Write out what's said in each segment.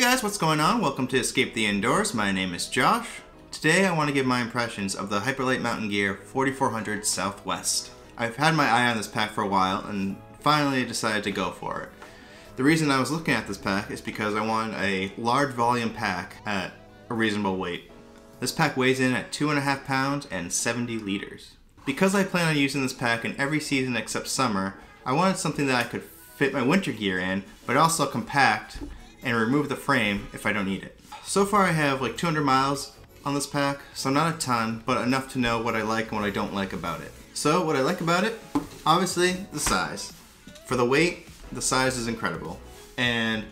guys, what's going on? Welcome to Escape the Indoors. My name is Josh. Today I want to give my impressions of the Hyperlite Mountain Gear 4400 Southwest. I've had my eye on this pack for a while and finally decided to go for it. The reason I was looking at this pack is because I wanted a large volume pack at a reasonable weight. This pack weighs in at 2.5 pounds and 70 liters. Because I plan on using this pack in every season except summer, I wanted something that I could fit my winter gear in, but also compact and remove the frame if I don't need it. So far I have like 200 miles on this pack, so not a ton, but enough to know what I like and what I don't like about it. So what I like about it, obviously the size. For the weight, the size is incredible. And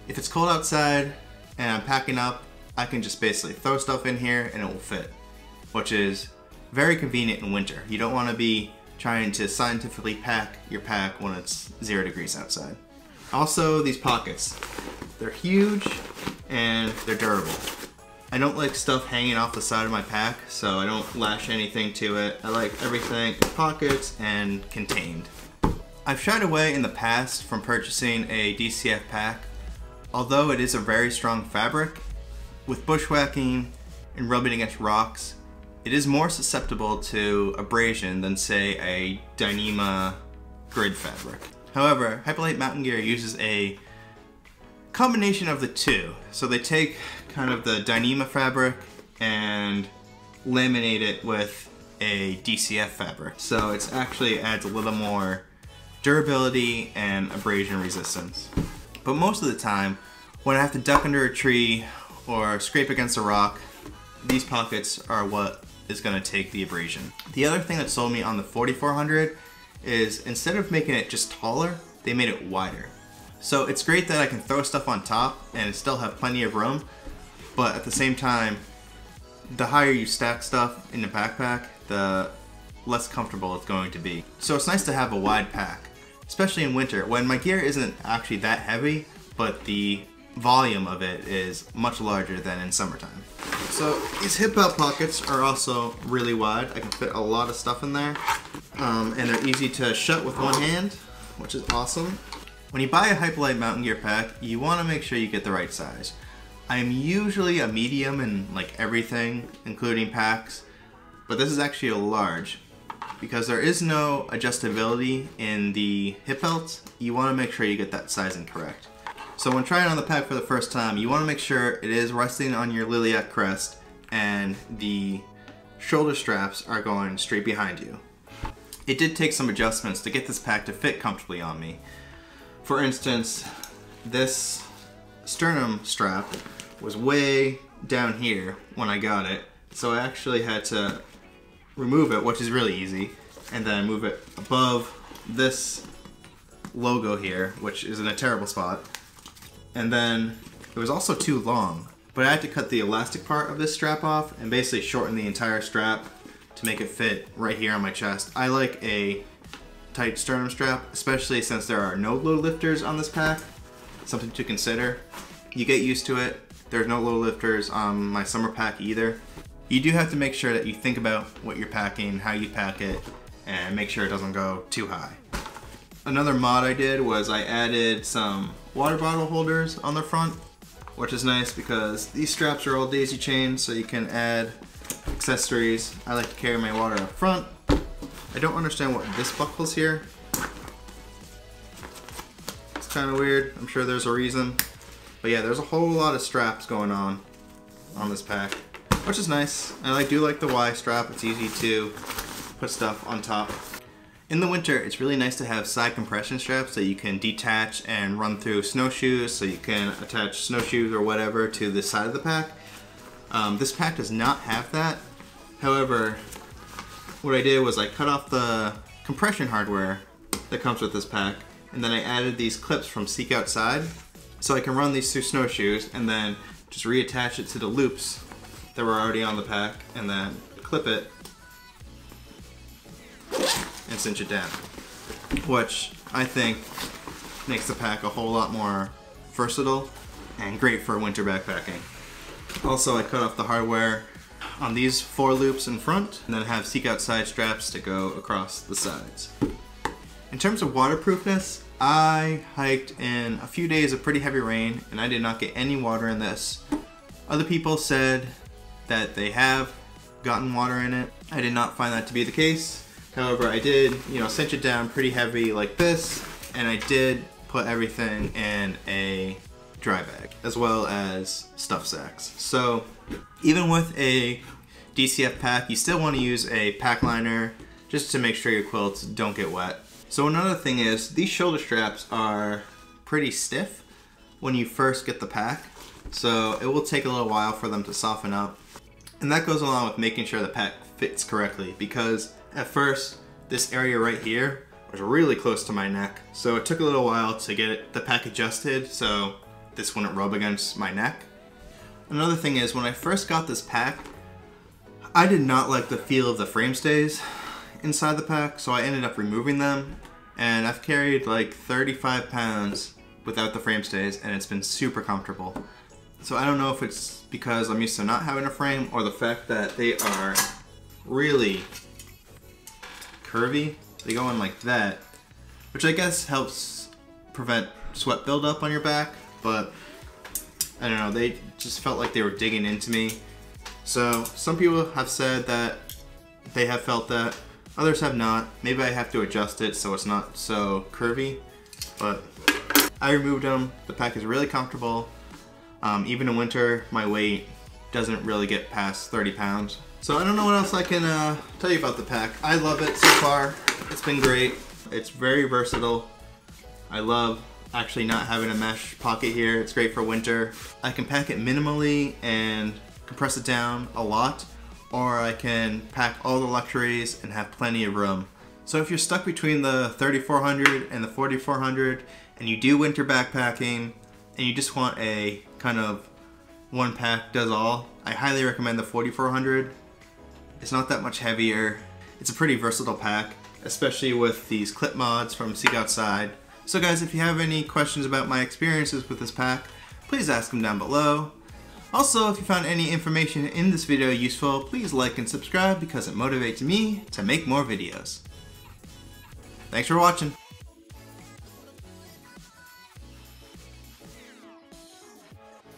if it's cold outside and I'm packing up, I can just basically throw stuff in here and it will fit, which is very convenient in winter. You don't want to be trying to scientifically pack your pack when it's 0 degrees outside. Also, these pockets. They're huge and they're durable. I don't like stuff hanging off the side of my pack, so I don't lash anything to it. I like everything in pockets and contained. I've shied away in the past from purchasing a DCF pack, although it is a very strong fabric. With bushwhacking and rubbing against rocks, it is more susceptible to abrasion than, say, a Dyneema grid fabric. However, Hyperlite Mountain Gear uses a combination of the two. So they take kind of the Dyneema fabric and laminate it with a DCF fabric. So it actually adds a little more durability and abrasion resistance. But most of the time, when I have to duck under a tree or scrape against a rock, these pockets are what is going to take the abrasion. The other thing that sold me on the 4400 is instead of making it just taller, they made it wider. So it's great that I can throw stuff on top and still have plenty of room, but at the same time, the higher you stack stuff in the backpack, the less comfortable it's going to be. So it's nice to have a wide pack, especially in winter when my gear isn't actually that heavy, but the volume of it is much larger than in summertime. So these hip belt pockets are also really wide. I can fit a lot of stuff in there, and they're easy to shut with one hand, which is awesome. When you buy a Hyperlite Mountain Gear pack, you want to make sure you get the right size. I am usually a medium in like everything, including packs, but this is actually a large. Because there is no adjustability in the hip belts, you want to make sure you get that sizing correct. So when trying on the pack for the first time, you want to make sure it is resting on your Liliac crest and the shoulder straps are going straight behind you. It did take some adjustments to get this pack to fit comfortably on me. For instance, this sternum strap was way down here when I got it, so I actually had to remove it, which is really easy, and then move it above this logo here, which is in a terrible spot. And then it was also too long, but I had to cut the elastic part of this strap off and basically shorten the entire strap to make it fit right here on my chest. I like a tight sternum strap, especially since there are no load lifters on this pack. Something to consider. You get used to it. There's no load lifters on my summer pack either. You do have to make sure that you think about what you're packing, how you pack it, and make sure it doesn't go too high. Another mod I did was I added some water bottle holders on the front, which is nice because these straps are all daisy chains, so you can add accessories. I like to carry my water up front. I don't understand what this buckle's here. It's kind of weird. I'm sure there's a reason. But yeah, there's a whole lot of straps going on this pack, which is nice. And I do like the Y strap. It's easy to put stuff on top. In the winter, it's really nice to have side compression straps that you can detach and run through snowshoes, so you can attach snowshoes or whatever to the side of the pack. This pack does not have that. However, what I did was I cut off the compression hardware that comes with this pack, and then I added these clips from Seek Outside, so I can run these through snowshoes and then just reattach it to the loops that were already on the pack, and then clip it and cinch it down, which I think makes the pack a whole lot more versatile and great for winter backpacking. Also, I cut off the hardware on these 4 loops in front, and then have Seek Outside straps to go across the sides. In terms of waterproofness, I hiked in a few days of pretty heavy rain and I did not get any water in this. Other people said that they have gotten water in it. I did not find that to be the case. However, I did, cinch it down pretty heavy like this, and I did put everything in a dry bag, as well as stuff sacks. So even with a DCF pack, you still want to use a pack liner just to make sure your quilts don't get wet. So another thing is, these shoulder straps are pretty stiff when you first get the pack, so it will take a little while for them to soften up. And that goes along with making sure the pack fits correctly, because at first this area right here was really close to my neck, so it took a little while to get the pack adjusted so this wouldn't rub against my neck. Another thing is, when I first got this pack, I did not like the feel of the frame stays inside the pack, so I ended up removing them, and I've carried like 35 pounds without the frame stays, and it's been super comfortable. So I don't know if it's because I'm used to not having a frame, or the fact that they are really curvy. They go in like that, which I guess helps prevent sweat buildup on your back, but I don't know, they just felt like they were digging into me. So some people have said that they have felt that, others have not. Maybe I have to adjust it so it's not so curvy, but I removed them. The pack is really comfortable. Even in winter, my weight doesn't really get past 30 pounds. So I don't know what else I can tell you about the pack. I love it so far. It's been great. It's very versatile. I love actually not having a mesh pocket here. It's great for winter. I can pack it minimally and compress it down a lot, or I can pack all the luxuries and have plenty of room. So if you're stuck between the 3400 and the 4400 and you do winter backpacking and you just want a kind of one pack does all, I highly recommend the 4400. It's not that much heavier. It's a pretty versatile pack, especially with these clip mods from Seek Outside. So guys, if you have any questions about my experiences with this pack, please ask them down below. Also, if you found any information in this video useful, please like and subscribe because it motivates me to make more videos. Thanks for watching.